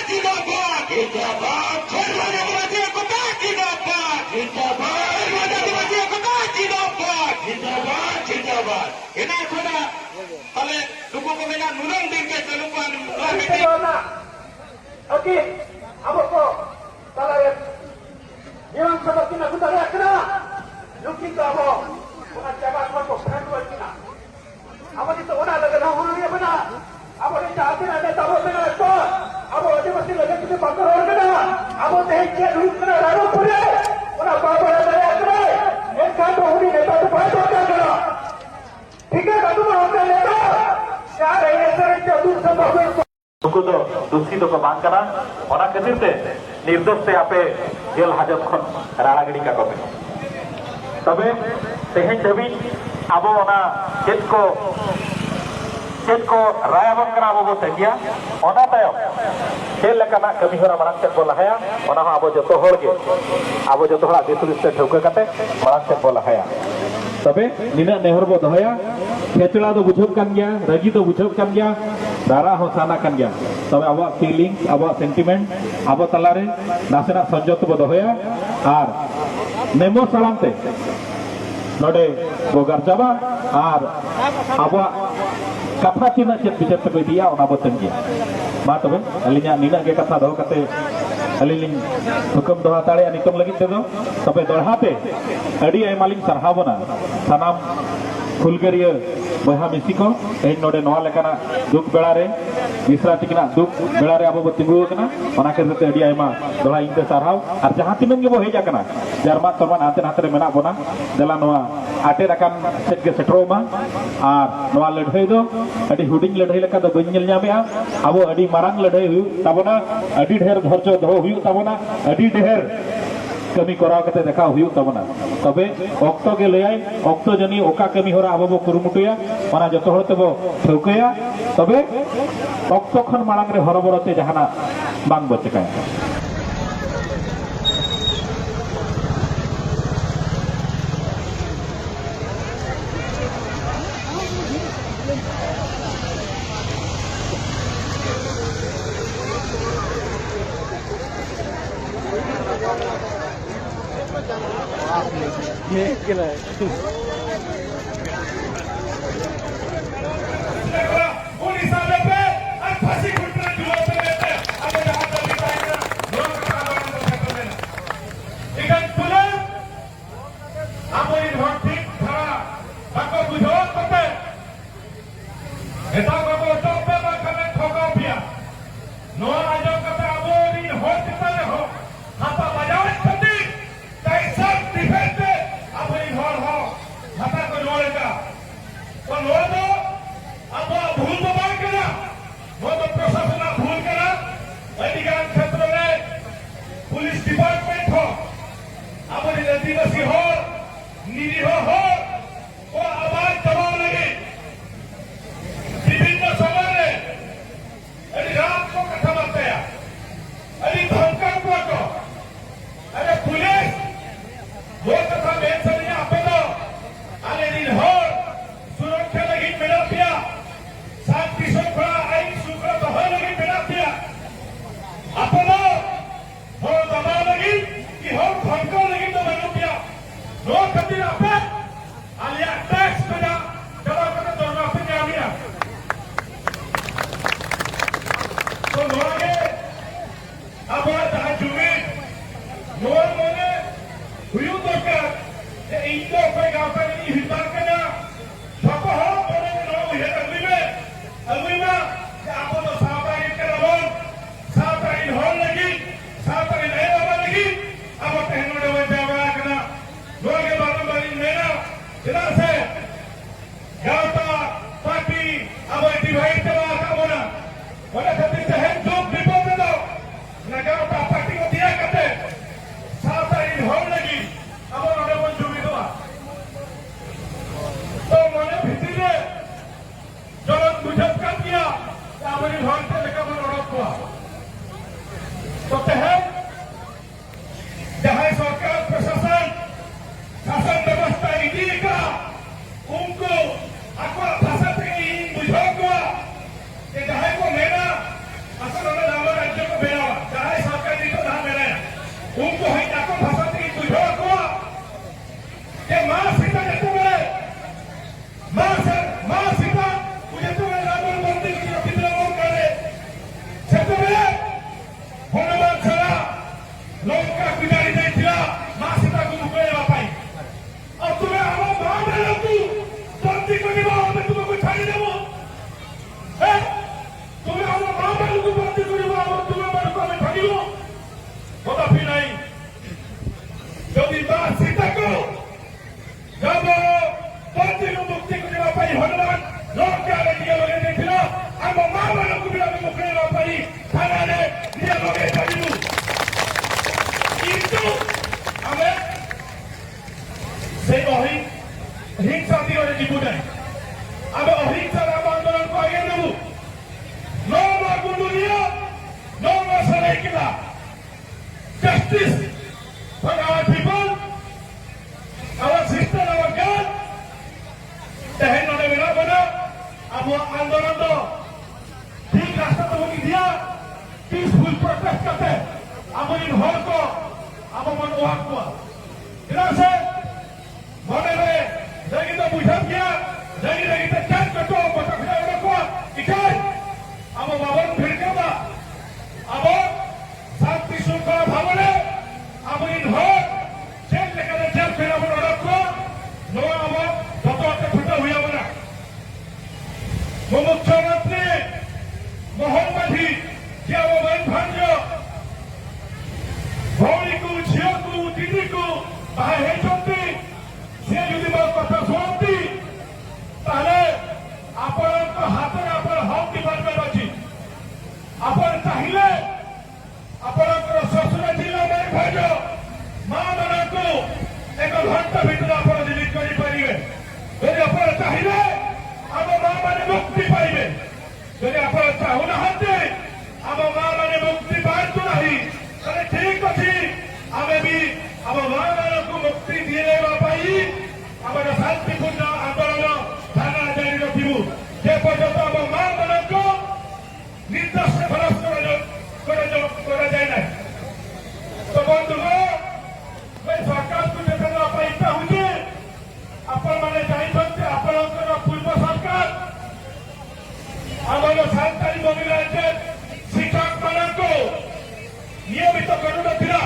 Jidabat, Jidabat, Hermana Malaysia Kota Jidabat, Jidabat, Hermana Malaysia Kota Jidabat, Jidabat, Jidabat. Ini sudah oleh dukung pemenang nulung tingkat kelupan Corona. Okey, apa kau? Kalau yang seperti nak kita lihat kena, lukis tu apa? Bukan jabat apa bukan dua kena. Apa itu orang lagi nak orang ni benar? Apa ni cakap ada tahu benar itu? Apa dia mesti lagi kita pakar orang kena? Apa teh dia dulu kena lalu pulih? Orang apa ada yang kena? Yang kan orang ni lepas tu pada orang kena. Tiga katu orang kena. Siapa yang sering jatuh sebab उनको तो दूसरी तो बात करा होना कहते थे निर्दोष से आपे जेल हाजत खन राणागिरी का कमे तबे तेहन धबी आबो ओना चेत को रायबन करा आबो तंगिया ओना तायो चेल लकना कमी होरा मारang चेत बोला है ओना आबो जतो होड़ के आबो जतो होड़ा देसुलिस से ठौका कते मारang चेत बोला है तबे निना नेहर बो दहया खेचड़ा तो बुझब कान गया रगी तो बुझब कान गया दारा हो साना कान गया तबे आबो फीलिंग आबो सेंटिमेंट आबो तलारे नासेना संजोत बो दहया आर नेमो सालामते नोडे बोगार जाबा आर आबो कथा तिना चेत बिचार पे दिया ओना बो तंगिया मा तबे अलिnya निना के कथा दो कते अलिलिंग हुकुम दोहा ताड़े नितोंग लगित तेदो तबे दड़हाते अडी आयमालिंग सरहावना सनाम फुलगरिया बहा मिसिको एन नोडे नोआ लेकाना दुख बेड़ारे मिश्रा तिकना दुख बेड़ारे आबो बतिंगु कना ओना केते अडी आयमा दोला इनते सरहाव आर जहां तिनन गे बो हेजा कना जर्मा तमान हाते हाते मेना बोना दला नोआ आटे रकान सेट गे सेट्रोमा आर नोआ लड़हई दो अडी हुडिंग लड़हई लेका दो बन नेल ᱧᱟᱢᱮᱟ आबो अडी मारांग लड़हई हुयु ताबोना अडी ढेर धरजो दो हुयु ताबोना अडी ढेर कमी कराव कते देखा हुयु ताबोना तबे ऑक्टो के लयाय ऑक्टो जनी ओका कमी होरा आबो बो कुरुमुटुया ओना जतो हर तबो ठौकया तबे ऑक्टो खन मारांग रे हरबरते जहाना बांग बचकाय ନିଜେ ଲଗେଇ ପାରିବୁ କିନ୍ତୁ ଆମେ ସେଇ ହିଂସା ଦିଗରେ ଯିବୁ ନାହିଁ ଆମେ ଅହିଂସାର ଆମ ଆନ୍ଦୋଳନକୁ ଆଗେଇ ନେବୁ No more Gunduria, no more Saraikila. Justice for our people, our sister, our God. Dahil na nila bana, amo आंदोलन तो ठीक रास्ता तो होगी दिया, peaceful protest करते, amo इन हॉल को, amo मन वाक को, इधर से मने रहे, लगी तो बुझा किया, लगी तो चार कटो, बता फिर उन्हें को, इकाई ଆମ ବାବନ ଭିଡିକାବା ଆମ ଶାନ୍ତି ଶୃଙ୍ଖଳା ଭାବରେ ଆମ ଇନ୍ ହକ୍ ଜେଲ୍ ଲେଖାରେ ଜେଲ୍ ଫେରାବ ଅର୍ଡରକୁ ନୂଆ ଆମ ଦତ ଛୋଟ ହୁଏ ନା ମୋ ମୁଖ୍ୟମନ୍ତ୍ରୀ ମୋହନ ମାଝୀ ଯିଏ ଆମ ଭାଞ୍ଜ ଭଉଣୀକୁ ଝିଅକୁ ଦିଦିକୁ ବାହା ହେଇଛନ୍ତି ସେ ଯଦି ମୋ କଥା ଶୁଣନ୍ତି ତାହେଲେ ଆପଣଙ୍କ ହାତରେ ଆପଣ ହକ୍ ଡିପାର୍ଟମେଣ୍ଟ ଅଛି ଆପଣ ଚାହିଁଲେ ଆପଣଙ୍କର ଶ୍ୱଶୁର ଜିଲ୍ଲା ଭାଇଜ ମା ମାନଙ୍କୁ 1 ଘଣ୍ଟା ଭିତରେ ଆପଣ ଡିଲିଟ୍ କରିପାରିବେ ଯଦି ଆପଣ ଚାହିଁଲେ ଆମ ମା ମାନେ ମୁକ୍ତି ପାଇବେ ଯଦି ଆପଣ ଚାହୁଁନାହାନ୍ତି ଆମ ମା ମାନେ ମୁକ୍ତି ପାଆନ୍ତୁ ନାହିଁ ତାହେଲେ ଠିକ ଅଛି ଆମେ ବି ଆମ ମା ମାନଙ୍କୁ ମୁକ୍ତି ଦିଆଇବା ପାଇଁ ଆମର ଶାନ୍ତିପୂର୍ଣ୍ଣ ଆନ୍ଦୋଳନ ଧାରଣା ଜାରି ରଖିବୁ ଯେ ପର୍ଯ୍ୟନ୍ତ ଆମ ମା ମାନଙ୍କୁ ନିର୍ଦ୍ଦୋଷ ଖଲାସ କରାଯାଏ ନାହିଁ ତ ବନ୍ଧୁଗଣ ମୁଁ ସରକାରକୁ ଦେଖାଦେବା ପାଇଁ ଚାହୁଁଛି ଆପଣମାନେ ଜାଣିଛନ୍ତି ଆପଣଙ୍କର ପୂର୍ବ ସରକାର ଆମର ସାନ୍ତାଳୀ ମୋବିଲାଇଜେସନ ଶିକ୍ଷକ ମାନଙ୍କୁ ନିୟମିତ କରୁନଥିଲା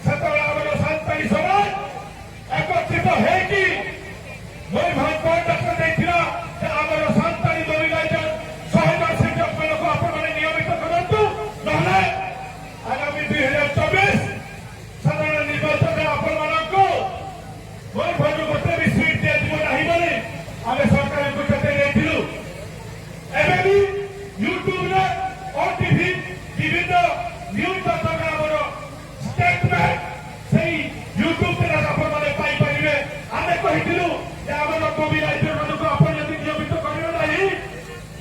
ସେତେବେଳେ ଆମର ସାନ୍ତାଳୀ ସମାଜ ଏକତ୍ରିତ ହେଇକି ମୟୂରଭଞ୍ଜ ଡାକ୍ତର ଦେଇଥିଲା ଯେ ଆମର ସାନ୍ତାଳୀ ମୋବିଲାଇଜେସନ 100,000 ଶିକ୍ଷକ ମାନଙ୍କୁ ଆପଣମାନେ ନିୟମିତ କରନ୍ତୁ ନହେଲେ ଆଗାମୀ 2024 ସାଧାରଣ ନିର୍ବାଚନରେ ଆପଣମାନଙ୍କୁ ମୟୂରଭଞ୍ଜ ଗୋଟେ ବି ସିଟ୍ ଦିଆଯିବ ନାହିଁ ବୋଲି ଆମେ ସରକାରଙ୍କୁ ଚେତାଇ ଦେଇଥିଲୁ ଏବେ ବି ୟୁଟ୍ୟୁବରେ ଓଟିଭି ବିଭିନ୍ନ ନ୍ୟୁଜ୍ ମାଧ୍ୟମରେ ଆମର ଷ୍ଟେଟମେଣ୍ଟ ସେଇ ୟୁଟ୍ୟୁବ ଚ୍ୟାନେଲ ଆପଣମାନେ ପାଇପାରିବେ ଆମେ କହିଥିଲୁ ଯେ ଆମର ମୋବିଲାଇଜେସନ ମାନଙ୍କୁ ଆପଣ ଯଦି ନିୟମିତ କରିବେ ନାହିଁ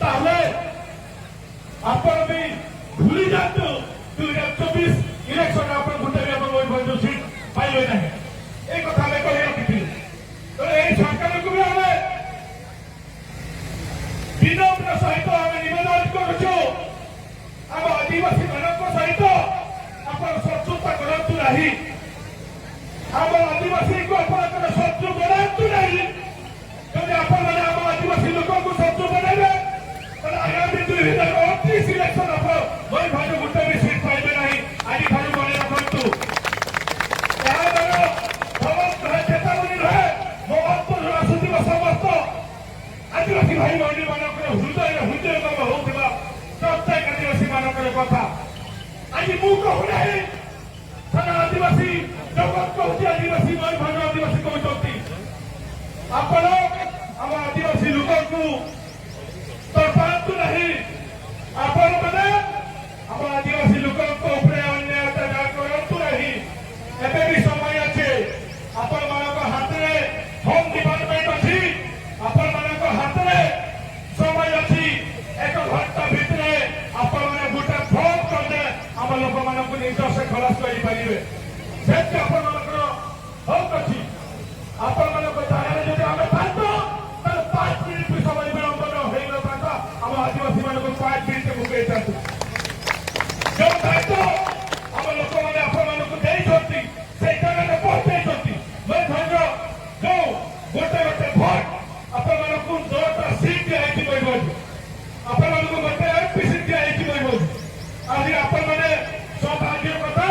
ତାହେଲେ ଆପଣ ବି ଭୁଲି ଯାଆନ୍ତୁ 2024 ଇଲେକ୍ସନରେ ଆପଣ ଗୋଟେ ବି ଆପଣ ମୟୂରଭଞ୍ଜ ସିଟ୍ ପାଇବେ ନାହିଁ এই কথা ଆମେ କହି ରଖିଥିଲୁ ତେଣୁ ଏହି ସରକାରକୁ ବି ଆମେ ବିନମ୍ର ସହିତ ଆମେ ନିବେଦନ କରୁଛୁ ଆମ ଆଦିବାସୀ ମାନଙ୍କ ସହିତ ଆପଣ ଶତ୍ରୁତା କରନ୍ତୁ ନାହିଁ ଆମ ଆଦିବାସୀଙ୍କୁ ଆପଣଙ୍କର ଶତ୍ରୁ ବନାନ୍ତୁ ନାହିଁ ଯଦି ଆପଣମାନେ ଆମ ଆଦିବାସୀ ଲୋକଙ୍କୁ ଶତ୍ରୁ ବନାଇବେ ତାହେଲେ ଆଗାମୀ 2029 ଇଲେକ୍ସନ ଆପଣ ମୟୂରଭଞ୍ଜ ଗୋଟେ ବି ସିଟ୍ ପାଇବେ ନାହିଁ ଆଜିଠାରୁ ମନେ ରଖନ୍ତୁ ଏହାର ସମସ୍ତ ଚେତାବନୀ ରହେ ମୋ ଅନ୍ତରରୁ ଆସୁଥିବା ସମସ୍ତ ଆଦିବାସୀ ଭାଇ ଭଉଣୀ ମାନଙ୍କର ହୃଦୟଙ୍ଗମ ହଉଥିବା ପ୍ରତ୍ୟେକ ଆଦିବାସୀ ମାନଙ୍କର କଥା ଆଜି ମୁଁ କହୁନାହିଁ ସାରା ଆଦିବାସୀ ଜଗତ କହୁଛି ଆଦିବାସୀ ମୟୂରଭଞ୍ଜ ଆଦିବାସୀ କହୁଛନ୍ତି ଆପଣ ଆମ ଆଦିବାସୀ ଲୋକଙ୍କୁ ତରପାନ୍ତୁ ନାହିଁ ଆପଣମାନେ ଆମ ଆଦିବାସୀ ଲୋକଙ୍କ ଉପରେ ଅନ୍ୟାୟ ଅତ୍ୟାଚାର କରନ୍ତୁ ନାହିଁ ଏବେ ବି ସମୟ ଅଛି ଆପଣମାନଙ୍କ ହାତରେ ହୋମ ଡିପାର୍ଟମେଣ୍ଟ ଅଛି ଆପଣମାନଙ୍କ ହାତରେ ସମୟ ଅଛି 1 ଘଣ୍ଟା ଭିତରେ ଆପଣମାନେ ଗୋଟେ ଫର୍ମ କଲେ ଆମ ଲୋକମାନଙ୍କୁ ନିର୍ଦ୍ଦୋଷ ଖଲାସ କରିପାରିବେ ସେଠି ଆପଣମାନଙ୍କର ହକ୍ ଅଛି ଆପଣମାନଙ୍କ ଜାଗାରେ ଯଦି ଆମେ ଥାନ୍ତୁ ତାହେଲେ 5 ମିନିଟ୍ ବି ସମୟ ବିଳମ୍ବନ ହେଇନଥାନ୍ତା ଆମ ଆଦିବାସୀ ମାନଙ୍କୁ 5 ମିନିଟ୍ ମୁକେଇଥାନ୍ତୁ ଯୋଉ ଦାୟିତ୍ୱ ଆମ ଲୋକମାନେ ଆପଣମାନଙ୍କୁ ଦେଇଛନ୍ତି ସେଇ ଜାଗାରେ ପହଞ୍ଚେଇଛନ୍ତି ମୟୂରଭଞ୍ଜ ଯୋଉ ଗୋଟେ ଭୋଟ ଆପଣମାନଙ୍କୁ 10ଟା ସିଟ୍ ଦିଆହେଇଛି ମୟୂରଭଞ୍ଜ ଆପଣମାନଙ୍କୁ ଗୋଟେ MP ସିଟ୍ ଦିଆହେଇଛି ମୟୂରଭଞ୍ଜ ଆଜି ଆପଣମାନେ ସୌଭାଗ୍ୟର କଥା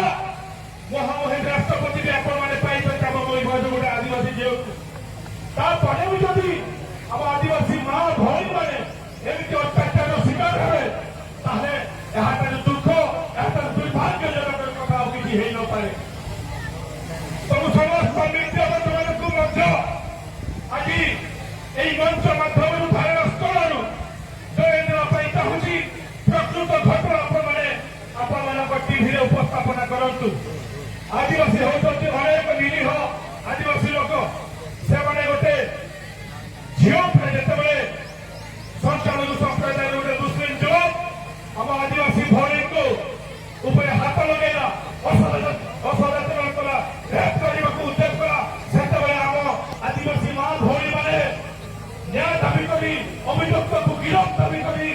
ମହାମହିମ ରାଷ୍ଟ୍ରପତି ବି ଆପଣମାନେ ପାଇଛନ୍ତି ଆମ ମୟୂରଭଞ୍ଜ ଗୋଟେ ଆଦିବାସୀ ଝିଅକୁ ତାପରେ ବି ଯଦି ଆମ ଆଦିବାସୀ ମା ଭଉଣୀମାନେ ଏମିତି ଅତ୍ୟାଚାର ଶିକାର ହେବେ ତାହେଲେ ଏହାଠାରୁ ଦୁଃଖ ଏହାଠାରୁ ଦୁର୍ଭାଗ୍ୟଜନକ କଥା ଆଉ କିଛି ହେଇନପାରେ ତେଣୁ ସମସ୍ତ ମିଡ଼ିଆମାନଙ୍କୁ ମଧ୍ୟ ଆଜି এই মঞ্চ মাধ্যমে ধারণা স্থলରୁ ଜଣାଇ ଦେବା ପାଇଁ ଚାହୁଁଛି ପ୍ରକୃତ ଘଟଣା ଆପଣମାନେ ଆପଣ ଶୁଣନ୍ତୁ ଆଦିବାସୀ ହେଉଛନ୍ତି ଅନେକ ନିରୀହ ଆଦିବାସୀ ଲୋକ ସେମାନେ ଗୋଟେ ଝିଅ ଉପରେ ଯେତେବେଳେ ସଂଖ୍ୟାଲଘୁ ସମ୍ପ୍ରଦାୟର ଗୋଟେ ମୁସଲିମ ଯୁବକ ଆମ ଆଦିବାସୀ ଭଉଣୀଙ୍କୁ ଉପରେ ହାତ ଲଗେଇଲା ଅସଦାଚରଣ କଲା ରେପ୍ କରିବାକୁ ଉଦ୍ୟମ କଲା ସେତେବେଳେ ଆମ ଆଦିବାସୀ ମା ଭଉଣୀ ମାନେ ନ୍ୟାୟ ଦାବି କରି ଅଭିଯୁକ୍ତକୁ ଗିରଫ ଦାବି କରି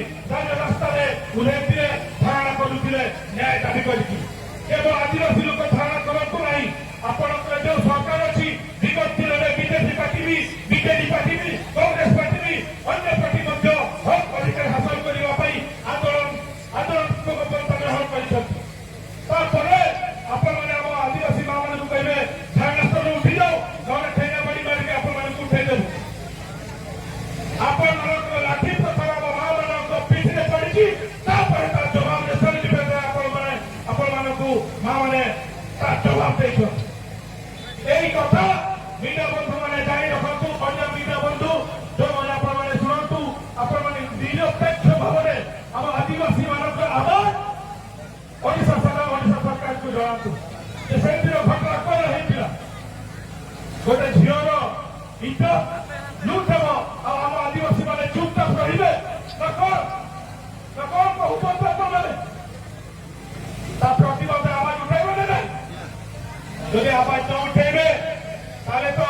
ରାସ୍ତାରେ ଓହ୍ଲାଇଥିଲେ ଧାରଣା କରୁଥିଲେ ନ୍ୟାୟ ଦାବି କରିକି କେବଳ ଆଦିବାସୀ ଲୋକ ଧାରଣା କରନ୍ତୁ ନାହିଁ ଆପଣଙ୍କର ଯୋଉ ସରକାର ଅଛି ବିଗତ ଦିନରେ ବିଜେପି ପାର୍ଟି ବି ବିଜେଡି ପାର୍ଟି ବି କଂଗ୍ରେସ ପାର୍ଟି ବି ଅନ୍ୟ ପାର୍ଟି ମଧ୍ୟ ହକ୍ ଅଧିକାର ହାସଲ କରିବା ପାଇଁ ଆନ୍ଦୋଳନ ଗ୍ରହଣ କରିଛନ୍ତି ତାପରେ ଆପଣମାନେ ଆମ ଆଦିବାସୀ ମା ମାନଙ୍କୁ କହିବେ ଧାରଣାସ୍ଥଳରୁ ଉଠି ଯାଉ ନହେଲେ ଠେଙ୍ଗା ବାଡ଼ି ମାରିକି ଆପଣମାନଙ୍କୁ ଉଠେଇଦେବୁ ଆପଣମାନଙ୍କର ଲାଠି ପ୍ରଥମ ଆମ ମା ମାନଙ୍କ ପିଠିରେ ପଡିଛି ତାପରେ ତାର ଜବାବରେ ଶରୀର ଆପଣମାନଙ୍କୁ ମା ମାନେ ତାର ଜବାବ ଦେଇଛନ୍ତି এই কথা মিডিয়া বন্ধু মানে জানি রখন্তু অন্য মিডিয়া বন্ধু ଯୋଉମାନେ ଆପଣମାନେ ଶୁଣନ୍ତୁ ଆପଣମାନେ ନିରପେକ୍ଷ ଭାବରେ ଆମ ଆଦିବାସୀ ମାନଙ୍କର ଆବାଜ ଓଡ଼ିଶା ସରକାରକୁ ଜଣାନ୍ତୁ ଯେ ସେମିତିର ଘଟଣା କଣ ହେଇଥିଲା ଗୋଟେ ଝିଅର ଇଜ୍ଜତ ଲୁଟ୍ ହେବ ଆଉ ଆମ ଆଦିବାସୀ ମାନେ ଚୁପଚାପ ରହିବେ ନା କଣ କହୁଛନ୍ତି ଆପଣମାନେ ତା ପ୍ରତିବାଦ ଆବାଜ ଉଠାଇବେ ନା ନାହିଁ যদি আবাজ ন উঠেবে তাহলে তো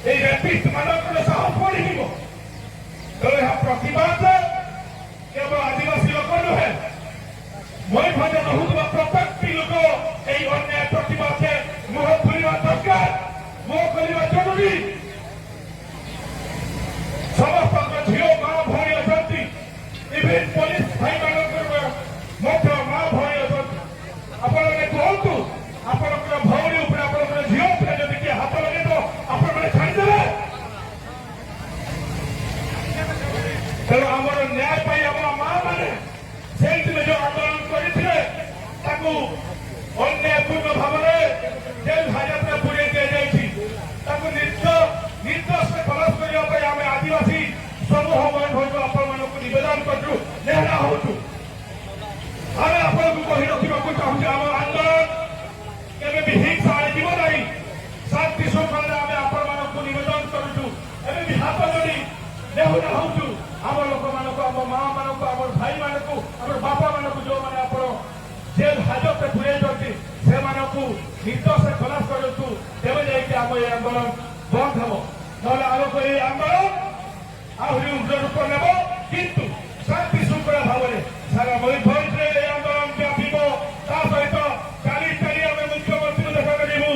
এই রেপিস্ট মানଙ୍କର ସାହସ ବଢିଯିବ ତେଣୁ ଏହା ପ୍ରତିବାଦ କେବଳ ଆଦିବାସୀ ଲୋକ ନୁହେଁ ମୟୂରଭଞ୍ଜ ରହୁଥିବା ପ୍ରତ୍ୟେକଟି ଲୋକ ଏହି ଅନ୍ୟାୟ ପ୍ରତିବାଦରେ ମୁହଁ ଖୋଲିବା ଦରକାର ମୁହଁ ଖୋଲିବା ଜରୁରୀ ସମସ୍ତଙ୍କ ଝିଅ ମା ଭଉଣୀ ଅଛନ୍ତି ଇଭେନ୍ ପୋଲିସ ଭାଇମାନଙ୍କର ମଧ୍ୟ ମା ଭଉଣୀ ଅଛନ୍ତି ଆପଣମାନେ କୁହନ୍ତୁ ଆପଣଙ୍କର ଭଉଣୀ ଉପରେ ଆପଣଙ୍କର ଝିଅ ଉପରେ ଯଦି କିଏ ହାତ ଲଗେଇବ ଆପଣମାନେ ଛାଡ଼ିଦେବେ ତେଣୁ ଆମର ନ୍ୟାୟ ପାଇଁ ଆମ ମା ମାନେ ସେଇଥିରେ ଯୋଉ ଆନ୍ଦୋଳନ କରିଥିଲେ ତାକୁ ଅନ୍ୟାୟପୂର୍ଣ୍ଣ ଭାବରେ ଜେଲ ହାଜତରେ ପୁରେଇ ଦିଆଯାଇଛି ତାକୁ ନିର୍ଦ୍ଦୋଷରେ ଖଲାସ କରିବା ପାଇଁ ଆମେ ଆଦିବାସୀ ସମୂହ ମୟୂରଭଞ୍ଜ ଆପଣମାନଙ୍କୁ ନିବେଦନ କରୁଛୁ ନେହରା ହଉଛୁ ଆମେ ଆପଣଙ୍କୁ କହି ରଖିବାକୁ ଚାହୁଁଛୁ ଆମ ଆନ୍ଦୋଳନ କେବେ ବି ହିଂସା ଯିବ ନାହିଁ ଶାନ୍ତି ଶୃଙ୍ଖଳାରେ ଆମେ ଆପଣମାନଙ୍କୁ ନିବେଦନ କରୁଛୁ ଏବେ ବି ହାତ ଯୋଡ଼ି ନେହୁରା ହଉଛୁ ଆମ ଲୋକମାନଙ୍କୁ ଆମ ମା ମାନଙ୍କୁ ଆମର ଭାଇମାନଙ୍କୁ ଆମର ବାପା ମାନଙ୍କୁ ଯୋଉମାନେ ଆପଣ ଜେଲ ହାଜତରେ ପୁରେଇଛନ୍ତି ସେମାନଙ୍କୁ ନିର୍ଦ୍ଦୋଷରେ ଖଲାସ କରନ୍ତୁ ତେବେ ଯାଇକି ଆମ ଏହି ଆନ୍ଦୋଳନ ବନ୍ଦ ହେବ ନହେଲେ ଆଗକୁ ଏହି ଆନ୍ଦୋଳନ ଆହୁରି ଉଗ୍ର ରୂପ ନେବ କିନ୍ତୁ ଶାନ୍ତି ଶୃଙ୍ଖଳା ଭାବରେ ସାରା ମୟୂରଭଞ୍ଜରେ ଏହି ଆନ୍ଦୋଳନ ବ୍ୟାପିବ ତା ସହିତ କାଲି ଆମେ ମୁଖ୍ୟମନ୍ତ୍ରୀଙ୍କୁ ଦେଖା କରିବୁ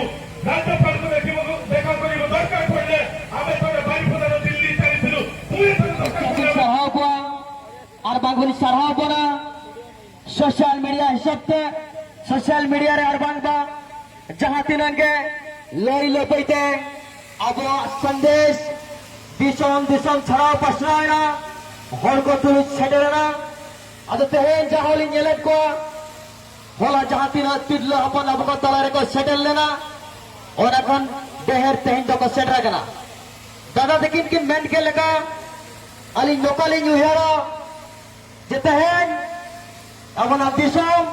ରାଜ୍ୟପାଳଙ୍କୁ ଦେଖା କରିବୁ ଦରକାର ପଡ଼ିଲେ ଆମେ ଥରେ ବାରିପଦାର ଦିଲ୍ଲୀ ଚାଲିଥିଲୁ আর বাংগুলি সারহাও বনা সোশ্যাল মিডিয়া হিসাবতে সোশ্যাল মিডিয়ারে আর বাংবা যাহা তিনঙ্গে লই লইতে আবো সন্দেশ দিশন ছাড়াও পাশরায়না হড়কো তুলি ছেড়েনা আদো তেহেন যাহলি নেলেট কো হলা যাহা তিনলো আপন আবকো তলারে কো সেটেল লেনা और এখন দেহের তেহেন দকো সেট রাখনা দাদা দেখিন কি মেন্ট কে লেখা আলি লোকালি নিউহেরা যেতেহেন এমন দিশম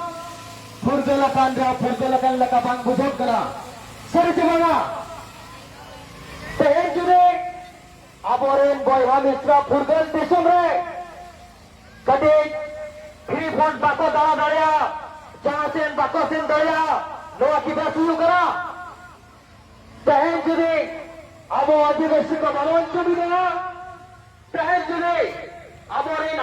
ফুরদলাকান লেখা বাং বুঝক করা সরিতে বাঙা তেহেন জুড়ে আবরেন বয়হা মিশ্রা ফুরদল দিশম রে কদি ফ্রি ফন্ড বাকো দাঁড়া দাঁড়িয়া যাহাসেন বাকো সেন দাঁড়িয়া নোয়া কি বাসুয়ু করা তেহেন জুড়ে আবো আদিবাসী কা বালন ছবি দেওয়া তেহেন জুড়ে আবরেন